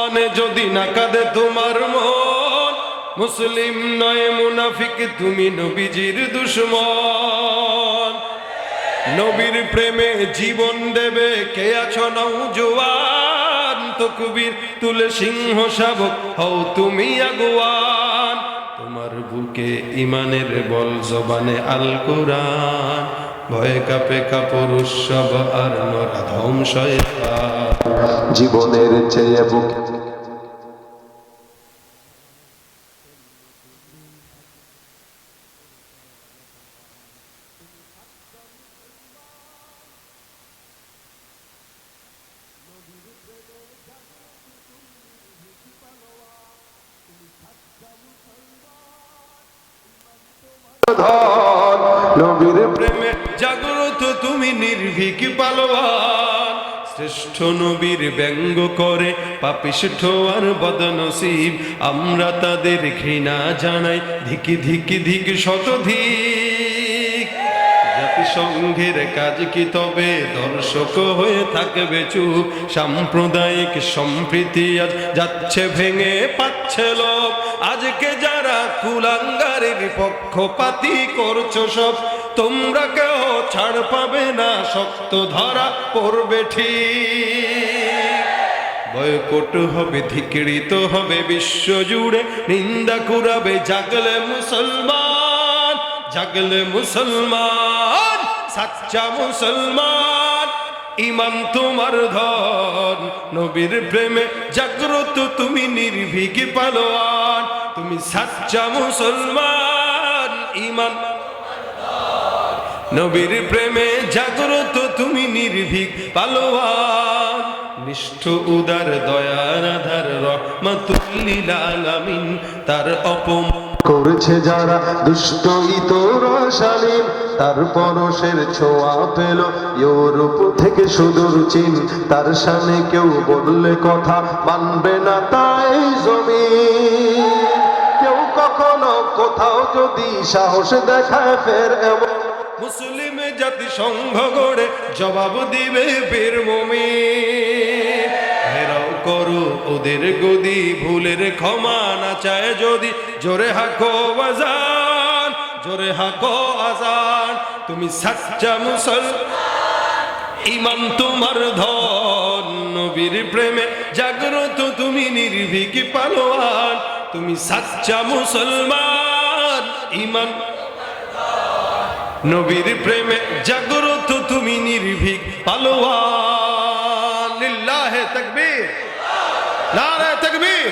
সম্মানে যদি না কাঁদে তোমার মন, মুসলিম নয় মুনাফিক, তুমি নবীজির দুশমন। নবীর প্রেমে জীবন দেবে কে আছো নওজোয়ান, তকবীর তুলে সিংহ শাবক হও তুমি আগুয়ান। তোমার বুকে ইমানের বল, জবানে আল কোরআন, ভয়ে কাপে কাপড় উৎসব আর নরা ধ্বংস জীবনের চেয়ে বুক নবীর প্রেমে জাগ্রত তুমি নির্ভীক পালোয়ান। শ্রেষ্ঠ নবীর ব্যঙ্গ করে পাপিষ্ঠ আর বদনসিব, আমরা তাদের ঘৃণা জানাই ধিকি ধিকি ধিক শতধিক। জাতিসংঘের কাজ কি তবে দর্শক হয়ে থাকবে চুপ, সাম্প্রদায়িক সম্প্রীতি আজ যাচ্ছে ভেঙে পাচ্ছে লোক। আজকে যারা কুলাঙ্গারের পক্ষপাতী করছো সব, তোমরা কেউ ছাড় পাবে না, শক্ত ধরা পড়বে ঠিক। বয়কট হবে, ধিকৃত হবে বিশ্ব জুড়ে, নিন্দা কুরাবে জাগলে মুসলমান, জাগলে মুসলমান, সাচ্চা মুসলমান। ইমান তোমার ধন, নবীর প্রেমে জাগ্রত তুমি নির্ভীক পালোয়ান, তুমি সাচ্চা মুসলমান। ইমান নবীর প্রেমে জাগ্রত তুমি নির্ভীক পালোয়ান, নিষ্ঠ উদার দয়ার আধার রহমাতুল লিল আলামিন। তার অপমান করেছে যারা দুষ্ট ইতর শালীন, তার পরশের ছোঁয়া পেল ইউরোপ থেকে সুদূর চীন। তার শানে কেউ বললে কথা মানবে না তাই জমিন, কেউ কখনো কোথাও যদি সাহস দেখায় ফের এমন, মুসলিম জাতি সংঘ গড়ে জবাব দিবে বীর মুমিন। হেরাও করো ওদের গদি, ভুলের ক্ষমা না চায় যদি, জোরে হাকো আজান, জোরে হাকো আজান। তুমি সাচ্চা মুসলমান, ইমান তোমার ধন, নবীর প্রেমে জাগ্রত তুমি নির্ভীক পালোয়ান, তুমি সাচ্চা মুসলমান। ইমান নবীর প্রেমে জাগ্রত তুমি নির্ভীক পালোয়ান। লিল্লাহে তাকবীর, নারে তাকবীর।